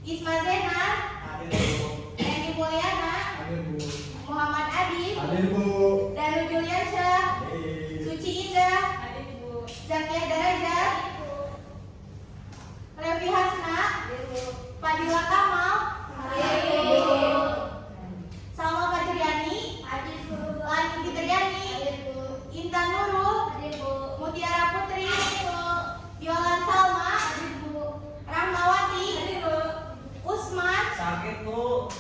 Isma Zenar, Hadir Bu. Eni Mulyana, Hadir Bu. Muhammad Adib, Hadir Bu. Danu Juliansyah, Hadir. Suci Indah, Zakiah Darajat, Revi Hasna, Fadila Kamal, Salma Fajriani, Lani Fitriani, Intan Nurul, Mutiara Putri, Yolan Salma, Rahmawati, Usman, Sakit Bu.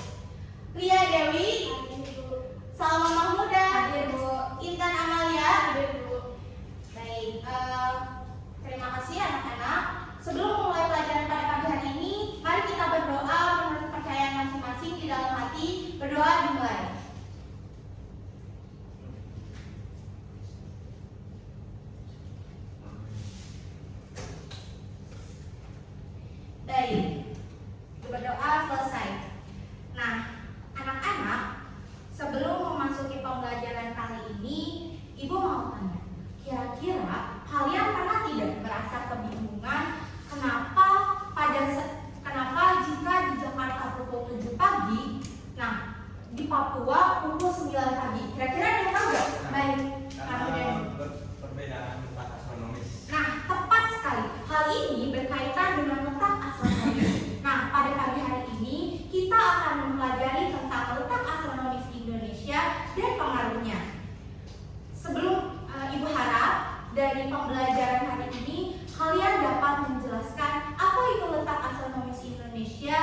Lia Dewi, Salma Mahmuda, Intan Amalia. Baik, terima kasih anak-anak. Sebelum memulai pelajaran pada pagi hari ini, mari kita berdoa menurut kepercayaan masing-masing di dalam hati. Berdoa dimulai. Baik, berdoa selesai. Nah, anak-anak, sebelum memasuki pembelajaran kali ini, Ibu mau tanya, kira-kira kalian pernah tidak merasa kebingungan kenapa jika di Jakarta pukul 7 pagi, nah di Papua pukul 9 pagi? Kira-kira ada yang tahu nggak? Baik, kamu dan Perbedaan letak astronomis. nah, tepat sekali. Hal ini berkaitan dengan letak astronomis. Nah, pada pagi hari ini kita akan mempelajari tentang letak astronomis Indonesia dan pengaruhnya. Sebelum Ibu harap dari pembelajaran hari ini kalian dapat menjelaskan apa itu letak astronomis Indonesia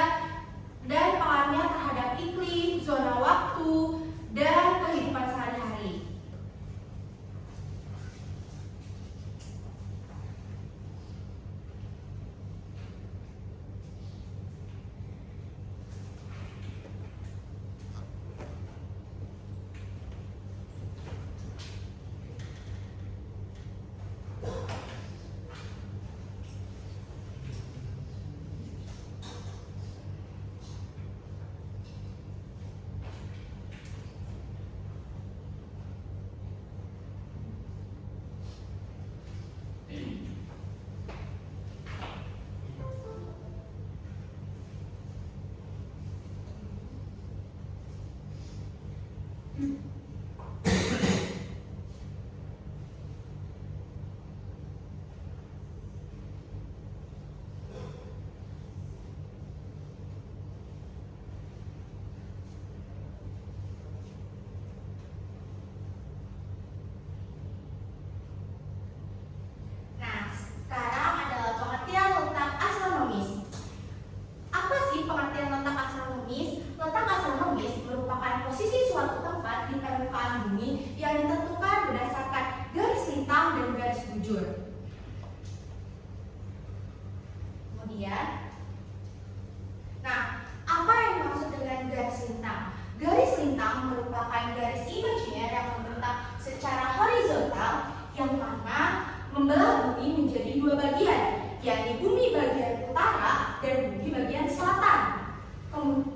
dan pengaruhnya terhadap iklim, zona waktu, dan kehidupan sehari-hari. Nah, sekarang adalah pengertian letak astronomis. Apa sih pengertian letak astronomis? Letak astronomis merupakan posisi suatu tempat di permukaan bumi yang ditentukan berdasarkan garis lintang dan garis bujur. Kemudian, nah, apa yang dimaksud dengan garis lintang? Garis lintang merupakan garis imajiner yang membentang secara horizontal yang mana membelah bumi menjadi dua bagian, yakni bumi bagian utara dan bumi bagian selatan,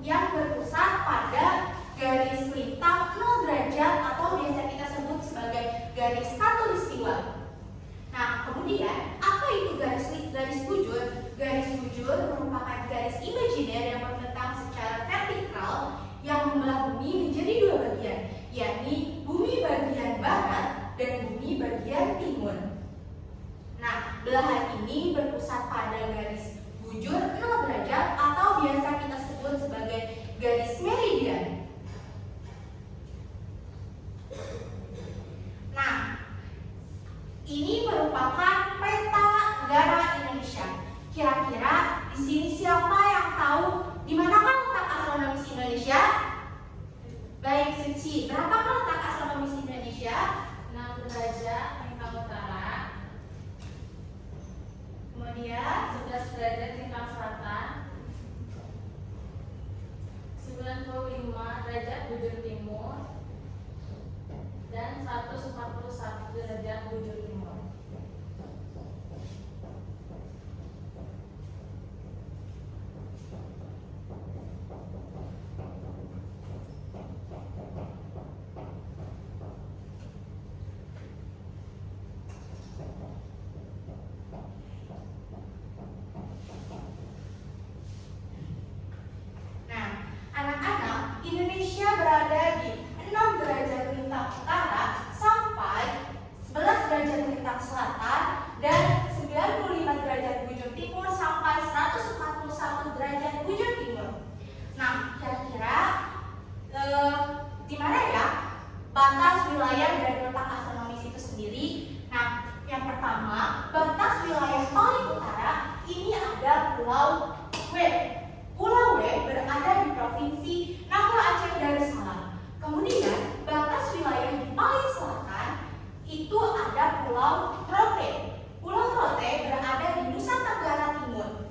yang berpusat pada garis lintang 0 derajat atau biasa kita sebut sebagai garis khatulistiwa. Nah, kemudian apa itu garis bujur? Garis bujur merupakan garis imajiner yang membentang secara vertikal yang membelah bumi menjadi dua bagian, yakni bumi bagian barat dan bumi bagian timur. Nah, belahan ini berpusat pada garis bujur 0 derajat atau biasa kita sebut sebagai garis meridian. Nah, ini merupakan peta Pulau Rote. Pulau Rote berada di Nusa Tenggara Timur.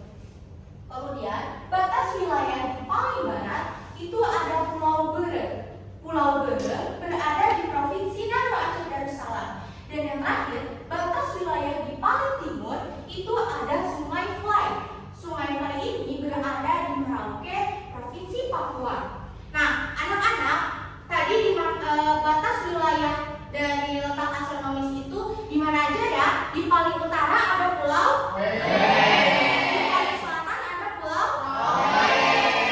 Kemudian batas wilayah di paling barat itu ada Pulau Bere. Pulau Bere berada di Provinsi Nano Aceh Darussalam. Dan yang terakhir, batas wilayah di paling timur itu ada Sungai Flai. Sungai Flai ini berada di Merauke, Provinsi Papua. Nah, anak-anak, tadi di batas wilayah dari letak astronomis itu di mana aja ya? Di paling utara ada pulau di paling selatan ada pulau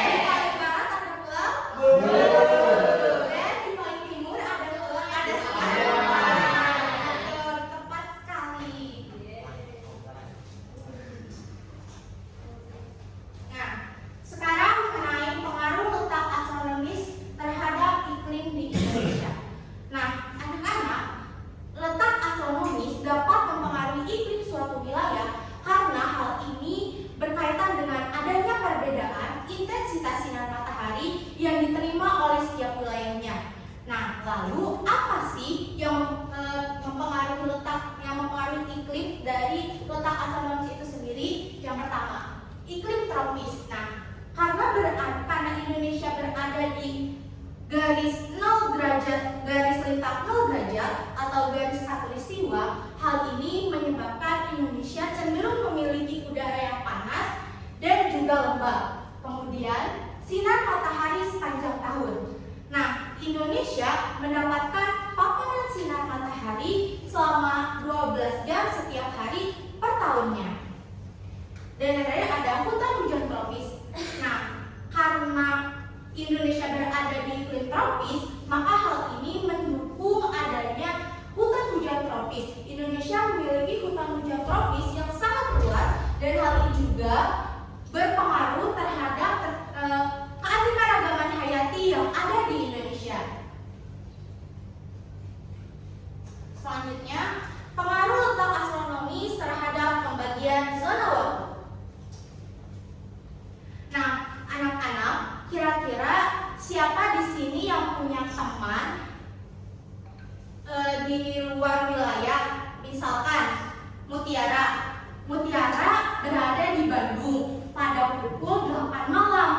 di paling barat ada pulau dan di paling timur ada pulau tepat sekali. Nah, sekarang mengenai pengaruh letak astronomis terhadap iklim di Indonesia. Nah, anak-anak, letak astronomis dapat mempengaruhi iklim suatu wilayah karena hal ini berkaitan dengan adanya perbedaan intensitas sinar matahari yang diterima oleh setiap wilayahnya. Nah, lalu apa sih yang mempengaruhi iklim dari letak astronomis itu sendiri? Yang pertama, iklim tropis. Nah, karena Indonesia berada di garis 0 derajat, garis lintang 0 derajat atau garis khatulistiwa, hal ini menyebabkan Indonesia cenderung memiliki udara yang panas dan juga lembab. Kemudian, sinar matahari sepanjang tahun. Nah, Indonesia mendapatkan paparan sinar matahari selama 12 jam setiap hari per tahunnya. Dan yang terakhir ada hutan hujan tropis. Nah, karena Indonesia berada di iklim tropis, maka hal ini mendukung adanya hutan hujan tropis. Indonesia memiliki hutan hujan tropis yang sangat luas dan hal ini juga berpengaruh terhadap keanekaragaman hayati yang ada di Indonesia. Selanjutnya, pengaruh letak astronomis terhadap pembagian zona waktu. Nah, anak-anak, kira-kira siapa di sini yang punya teman di luar wilayah? Misalkan Mutiara. Mutiara berada di Bandung pada pukul 8 malam.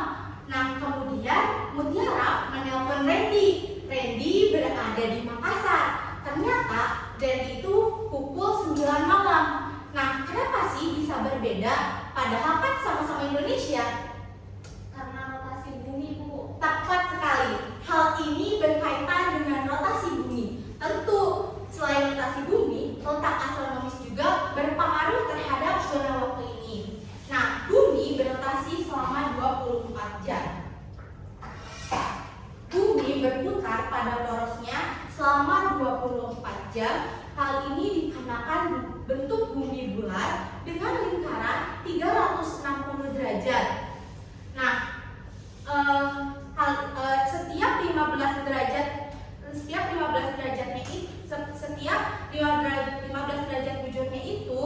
Nah, kemudian Mutiara menelpon Randy. Randy berada di Makassar. Ternyata Randy itu pukul 9 malam. Nah, kenapa sih bisa berbeda? Padahal kan sama-sama Indonesia. Karena rotasi bumi, Bu. Tepat sekali. Hal ini berkaitan dengan rotasi bumi. Tentu, selain rotasi bumi, letak astronomis juga berpengaruh terhadap zona waktu ini. Nah, bumi berotasi selama 24 jam. Bumi berputar pada porosnya selama 24 jam. Hal ini dikarenakan bentuk bumi bulat dengan lingkaran 360 derajat. Nah, setiap 15 derajat bujurnya itu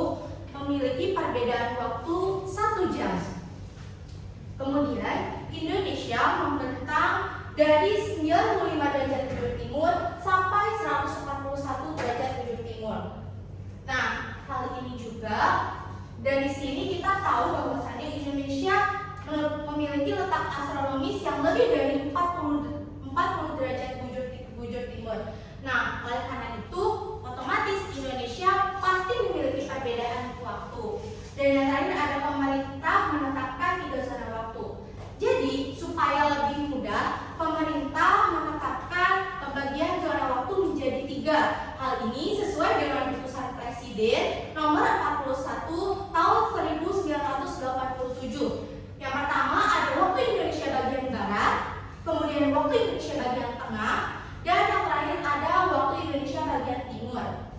memiliki perbedaan waktu 1 jam. Kemudian Indonesia membentang dari 95 derajat bujur timur sampai 141 derajat bujur timur. Nah, hal ini juga dari sini kita tahu bahwasannya Indonesia memiliki letak astronomis yang lebih dari 40 derajat bujur timur. Nah, oleh karena itu, otomatis Indonesia pasti memiliki perbedaan waktu. Dan yang terakhir ada pemerintah menetapkan 3 zona waktu. Jadi, supaya lebih mudah, pemerintah menetapkan pembagian zona waktu menjadi 3. Hal ini sesuai dengan keputusan Presiden nomor 41 tahun 1987. Yang pertama ada waktu Indonesia bagian barat, kemudian waktu Indonesia bagian tengah, dan yang terakhir ada waktu Indonesia bagian timur.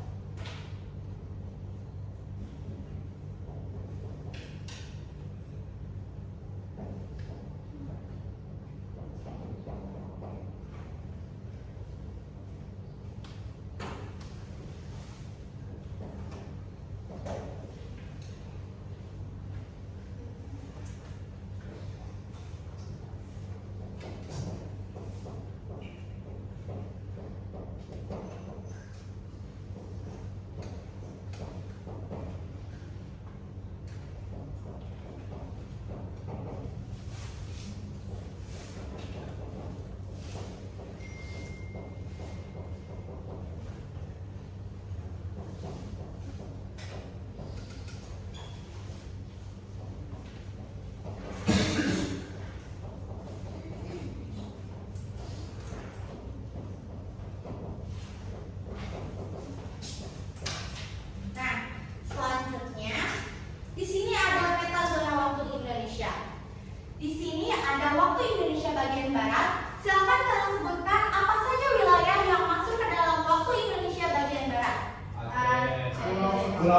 Kemudian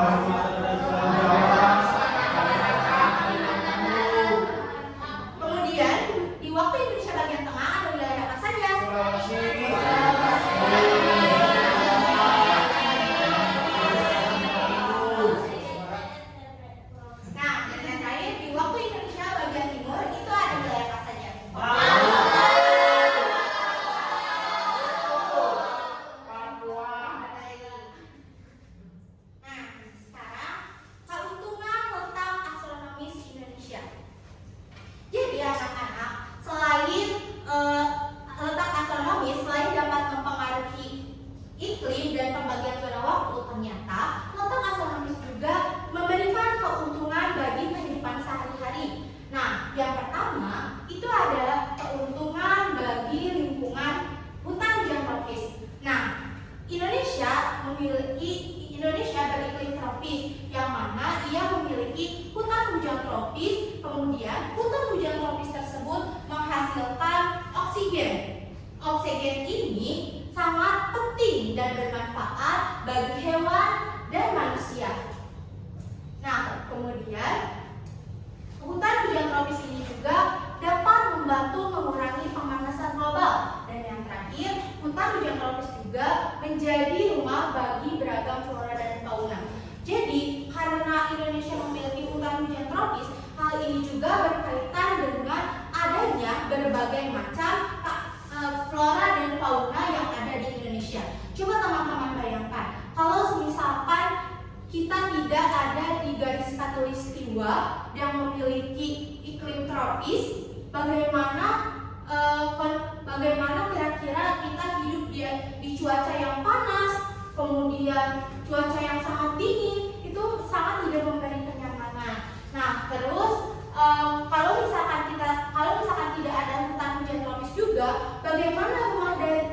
di waktu Indonesia bagian tengah ada wilayah apa saja? Nah, dan yang terakhir di waktu Indonesia bagian timur itu ada wilayah apa saja? Nah, sekarang keuntungan letak astronomis Indonesia. Jadi anak-anak, selain letak astronomis, selain dapat mempengaruhi iklim dan pembagian zona waktu, ternyata letak astronomis juga memberikan keuntungan bagi kehidupan sehari-hari. Nah, yang pertama itu adalah keuntungan bagi lingkungan hutan hujan tropis. Nah, Indonesia beriklim tropis, yang mana ia memiliki hutan hujan tropis. Kemudian hutan hujan tropis tersebut menghasilkan oksigen. Oksigen ini sangat penting dan bermanfaat bagi hewan dan manusia. Nah, kemudian hutan hujan tropis ini juga dapat membantu mengurangi pemanasan global. Dan yang terakhir, hutan hujan tropis juga menjadi rumah bagi beragam flora dan fauna. Jadi, karena Indonesia memiliki hutan hujan tropis, hal ini juga berkaitan dengan adanya berbagai macam flora dan fauna yang ada di Indonesia. Coba teman-teman bayangkan, kalau misalkan kita tidak ada di garis khatulistiwa yang memiliki iklim tropis, bagaimana kira-kira kita hidup di cuaca yang panas, kemudian cuaca yang sangat dingin, itu sangat tidak memberi kenyamanan. Nah, terus kalau misalkan tidak ada hutan hujan tropis juga, bagaimana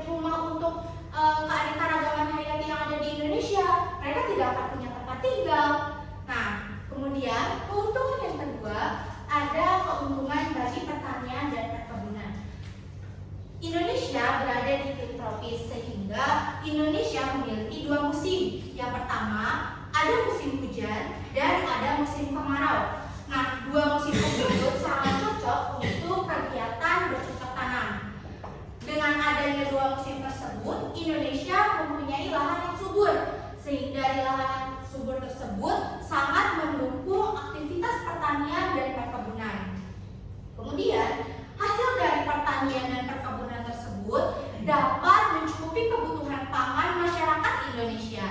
rumah untuk keanekaragaman hayati yang ada di Indonesia? Mereka tidak akan punya tempat tinggal. Nah, kemudian keuntungan yang kedua ada keuntungan bagi pertanian dan perkebunan. Indonesia berada di iklim tropis sehingga Indonesia memiliki dua musim. Yang pertama ada musim hujan dan ada musim kemarau. Nah, dua musim tersebut sangat cocok untuk kegiatan bercocok tanam. Dengan adanya dua musim tersebut, Indonesia mempunyai lahan yang subur, sehingga dari lahan subur tersebut sangat mendukung aktivitas pertanian dan perkebunan. Kemudian, hasil dari pertanian dan perkebunan tersebut dapat mencukupi kebutuhan pangan masyarakat Indonesia.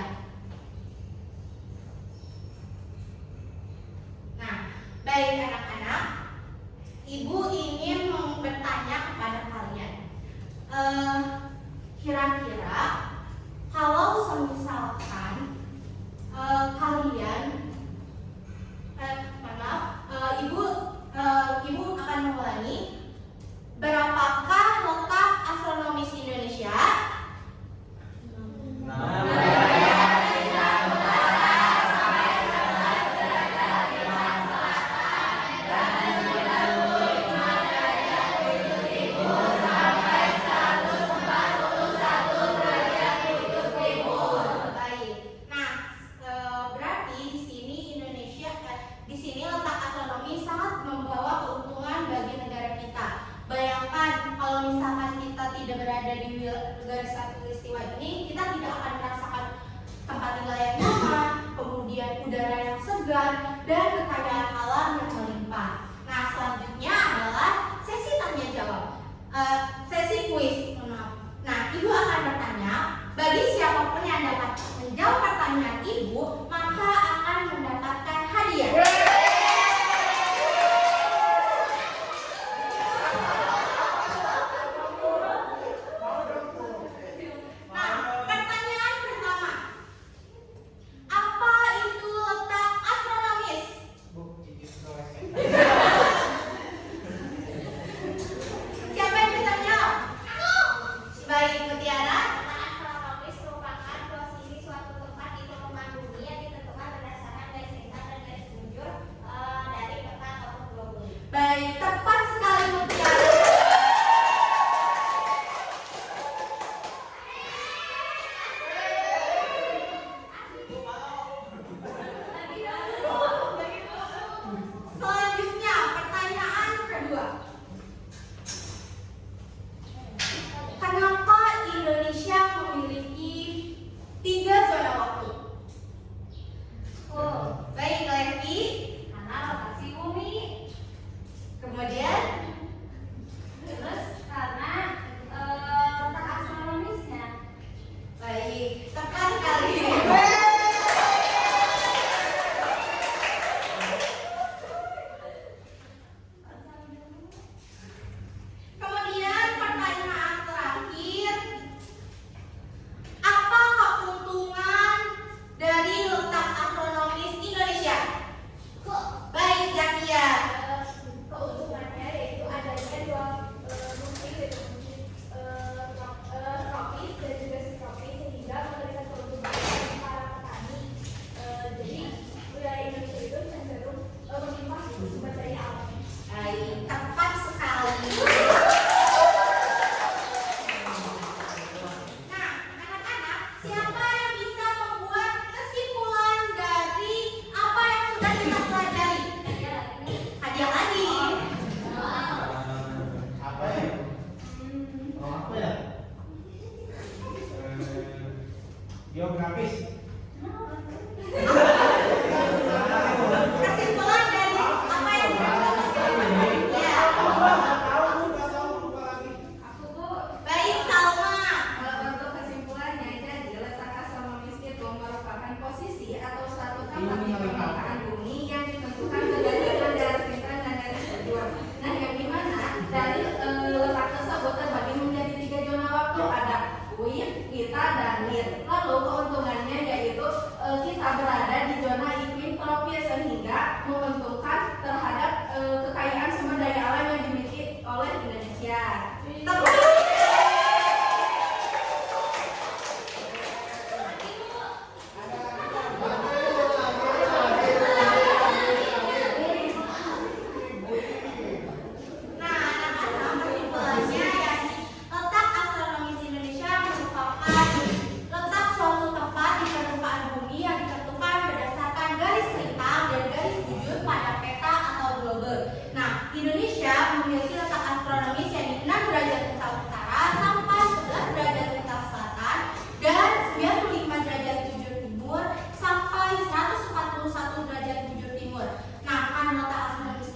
Nah, baik anak-anak, Ibu ingin bertanya kepada kalian. Kira-kira kalau semisalkan kalian Ibu akan mengulangi, berapakah letak astronomis Indonesia? Garis khatulistiwa ini, kita tidak akan merasakan tempat tinggal yang nyaman, kemudian udara yang segar, dan kekayaan alam yang melimpah. Nah, selanjutnya adalah sesi tanya jawab, sesi kuis. Nah, Ibu akan bertanya, bagi siapapun yang dapat menjawab pertanyaan Ibu, maka akan mendapatkan hadiah. Apa itu letak astronomis? habis. Kesimpulan dari apa yang sudah kita bahas. Ya. Nggak tahu lupa lagi. Aku Bu. Baik, Salma. Untuk kesimpulannya, jadi letak astronomis itu merupakan posisi atau suatu tempat di permukaan bumi yang ditentukan berdasarkan garis bintang dan garis tujuan. Nah, yang dimana dari letak tersebut terbagi menjadi 3 zona waktu, ada UIN, kita, dan NIR. Lalu keuntungannya yaitu kita berada di zona iklim tropis sehingga menguntungkan terhadap kekayaan sumber daya alam yang dimiliki oleh Indonesia. Nah, anak-anak, kesimpulannya ya, letak astronomis Indonesia merupakan letak suatu tempat di permukaan bumi yang ditentukan berdasarkan garis lintang dan garis bujur pada peta atau globe. Nah, Indonesia memiliki letak astronomis yang 6 derajat lintang utara sampai 11 derajat lintang selatan dan 95 derajat bujur timur sampai 141 derajat bujur timur. Nah, letak astronomis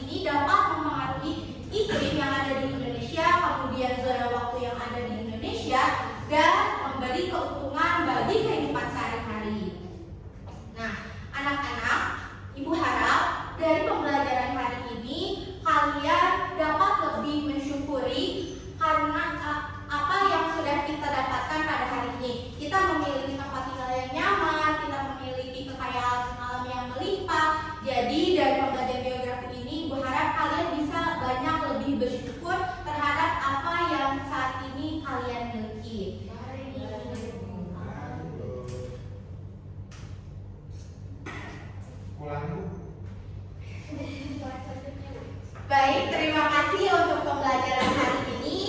ini dapat mempengaruhi iklim yang ada di Indonesia, kemudian zona waktu yang ada di Indonesia, dan memberi keuntungan bagi kehidupan sehari-hari. Nah, anak-anak, Ibu harap dari pembelajaran hari ini kalian dapat lebih mensyukuri karena apa yang sudah kita dapatkan pada hari ini. Kita memiliki tempat tinggal yang nyaman, kita memiliki kekayaan alam yang melimpah. Jadi dari pembelajaran geografi ini, Ibu harap kalian bisa banyak lebih bersyukur terhadap apa yang saat ini kalian miliki. Pulang Bu. Baik, terima kasih untuk pembelajaran hari ini.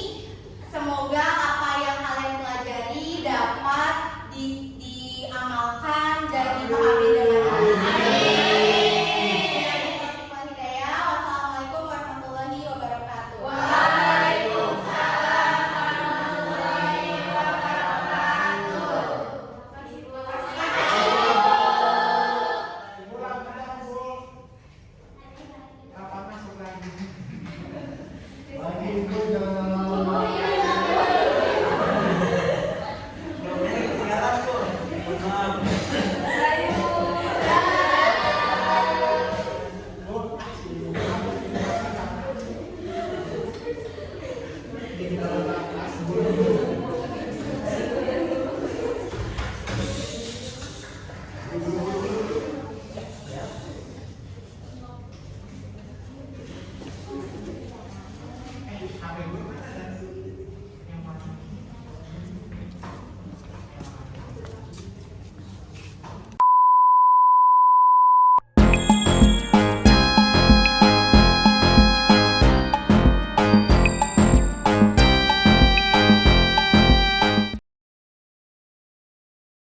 Semoga apa yang kalian pelajari dapat diamalkan dan dipahami dengan baik. Wassalamualaikum warahmatullahi wabarakatuh. Pulang kadang Bu. Kapan masuk lagi? Lagi Bu jangan lama-lama. Ketinggalan Bu. Mohon maaf. Bu,